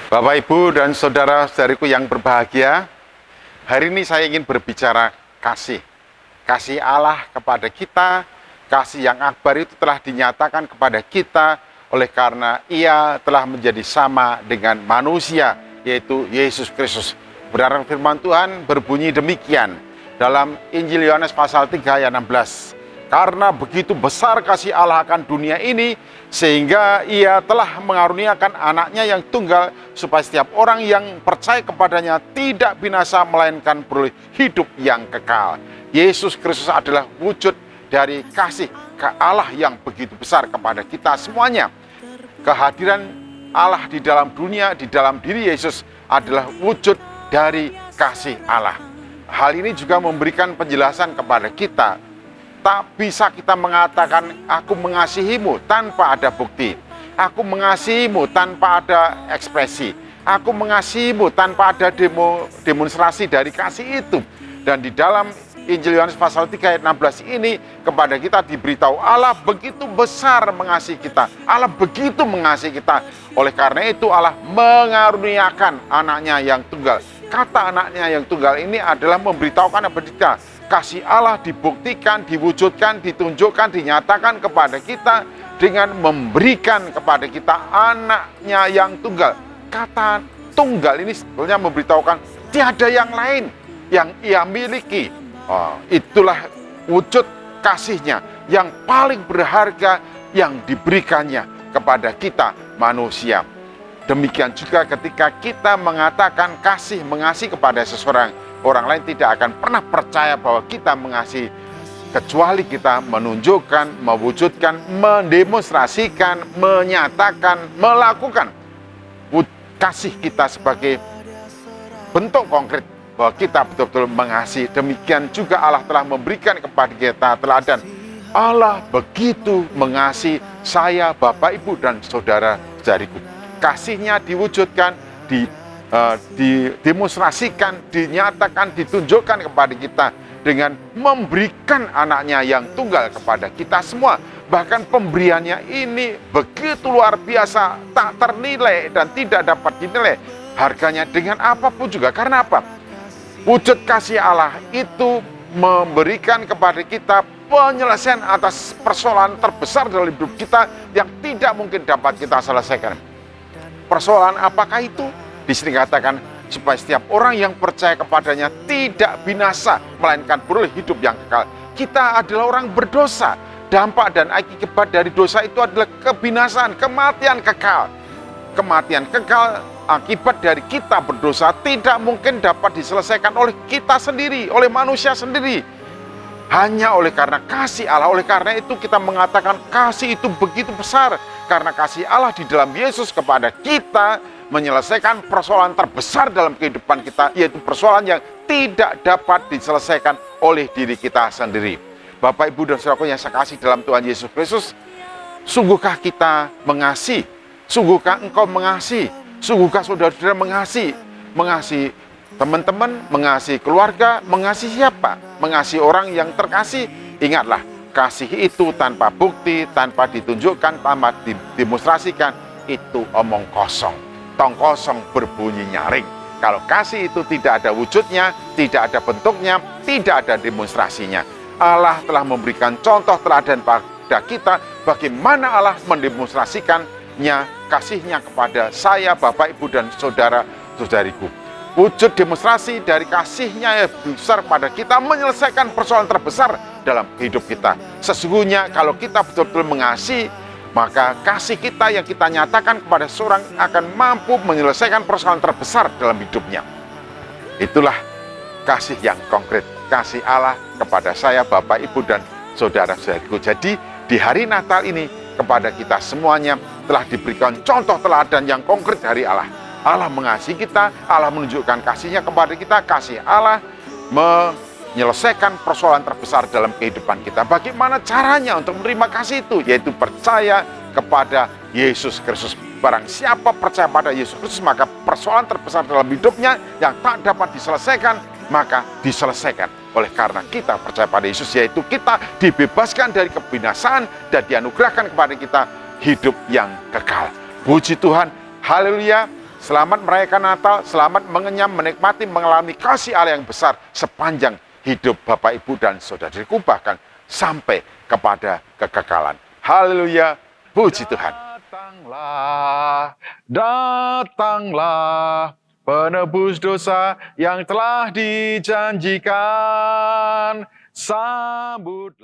Bapak, Ibu, dan saudara-saudariku yang berbahagia, hari ini saya ingin berbicara kasih. Kasih Allah kepada kita, kasih yang akbar itu telah dinyatakan kepada kita oleh karena Ia telah menjadi sama dengan manusia, yaitu Yesus Kristus. Kebenaran firman Tuhan berbunyi demikian dalam Injil Yohanes pasal 3 ayat 16. Karena begitu besar kasih Allah akan dunia ini, sehingga Ia telah mengaruniakan anaknya yang tunggal, supaya setiap orang yang percaya kepadanya tidak binasa, melainkan beroleh hidup yang kekal. Yesus Kristus adalah wujud dari kasih ke Allah yang begitu besar kepada kita semuanya. Kehadiran Allah di dalam dunia, di dalam diri Yesus adalah wujud dari kasih Allah. Hal ini juga memberikan penjelasan kepada kita. Tak bisa kita mengatakan aku mengasihimu tanpa ada bukti. Aku mengasihimu tanpa ada ekspresi. Aku mengasihimu tanpa ada demonstrasi dari kasih itu. Dan di dalam Injil Yohanes pasal 3 ayat 16 ini kepada kita diberitahu Allah begitu besar mengasihi kita. Allah begitu mengasihi kita. Oleh karena itu Allah mengaruniakan anaknya yang tunggal. Kata anaknya yang tunggal ini adalah memberitahukan kepada kita. Kasih Allah dibuktikan, diwujudkan, ditunjukkan, dinyatakan kepada kita dengan memberikan kepada kita anaknya yang tunggal. Kata tunggal ini sebetulnya memberitahukan tiada yang lain yang Ia miliki. Itulah wujud kasihnya yang paling berharga yang diberikannya kepada kita manusia. Demikian juga ketika kita mengatakan kasih, mengasihi kepada seseorang, orang lain tidak akan pernah percaya bahwa kita mengasihi kecuali kita menunjukkan, mewujudkan, mendemonstrasikan, menyatakan, melakukan kasih kita sebagai bentuk konkret bahwa kita betul-betul mengasihi. Demikian juga Allah telah memberikan kepada kita teladan. Allah begitu mengasihi saya, Bapak, Ibu, dan saudara-saudariku. Kasihnya diwujudkan, didemonstrasikan, dinyatakan, ditunjukkan kepada kita dengan memberikan anaknya yang tunggal kepada kita semua. Bahkan pemberiannya ini begitu luar biasa, tak ternilai dan tidak dapat dinilai harganya dengan apapun juga. Karena apa? Wujud kasih Allah itu memberikan kepada kita penyelesaian atas persoalan terbesar dalam hidup kita yang tidak mungkin dapat kita selesaikan. Persoalan apakah itu? Di sini katakan supaya setiap orang yang percaya kepadanya tidak binasa, melainkan beroleh hidup yang kekal. Kita adalah orang berdosa. Dampak dan akibat dari dosa itu adalah kebinasaan, kematian kekal. Kematian kekal akibat dari kita berdosa tidak mungkin dapat diselesaikan oleh kita sendiri, oleh manusia sendiri. Hanya oleh karena kasih Allah. Oleh karena itu kita mengatakan kasih itu begitu besar. Karena kasih Allah di dalam Yesus kepada kita menyelesaikan persoalan terbesar dalam kehidupan kita, yaitu persoalan yang tidak dapat diselesaikan oleh diri kita sendiri. Bapak, Ibu, dan saudaraku yang saya kasih dalam Tuhan Yesus Kristus, sungguhkah kita mengasihi? Sungguhkah engkau mengasihi? Sungguhkah saudara-saudara mengasihi? Mengasihi teman-teman, mengasihi keluarga, mengasihi siapa? Mengasihi orang yang terkasih. Ingatlah, kasih itu tanpa bukti, tanpa ditunjukkan, tanpa didemonstrasikan, itu omong kosong. Tong kosong berbunyi nyaring. Kalau kasih itu tidak ada wujudnya, tidak ada bentuknya, tidak ada demonstrasinya. Allah telah memberikan contoh teladan pada kita bagaimana Allah mendemonstrasikannya kasihnya kepada saya, Bapak, Ibu, dan saudara-saudariku. Wujud demonstrasi dari kasihnya yang besar pada kita menyelesaikan persoalan terbesar dalam hidup kita. Sesungguhnya kalau kita betul-betul mengasihi, maka kasih kita yang kita nyatakan kepada seorang akan mampu menyelesaikan persoalan terbesar dalam hidupnya. Itulah kasih yang konkret, kasih Allah kepada saya, Bapak, Ibu, dan saudara-saudariku. Jadi di hari Natal ini kepada kita semuanya telah diberikan contoh teladan yang konkret dari Allah. Allah mengasihi kita, Allah menunjukkan kasihnya kepada kita, kasih Allah menyelesaikan persoalan terbesar dalam kehidupan kita. Bagaimana caranya untuk menerima kasih itu? Yaitu percaya kepada Yesus Kristus. Barang siapa percaya pada Yesus Kristus, maka persoalan terbesar dalam hidupnya yang tak dapat diselesaikan, maka diselesaikan. Oleh karena kita percaya pada Yesus, yaitu kita dibebaskan dari kebinasaan dan dianugerahkan kepada kita hidup yang kekal. Puji Tuhan, haleluya. Selamat merayakan Natal, selamat mengenyam, menikmati, mengalami kasih Allah yang besar sepanjang hidup Bapak, Ibu, dan saudariku, bahkan sampai kepada kekekalan. Haleluya, puji Tuhan. Datanglah, datanglah, penebus dosa yang telah dijanjikan. Sambutlah.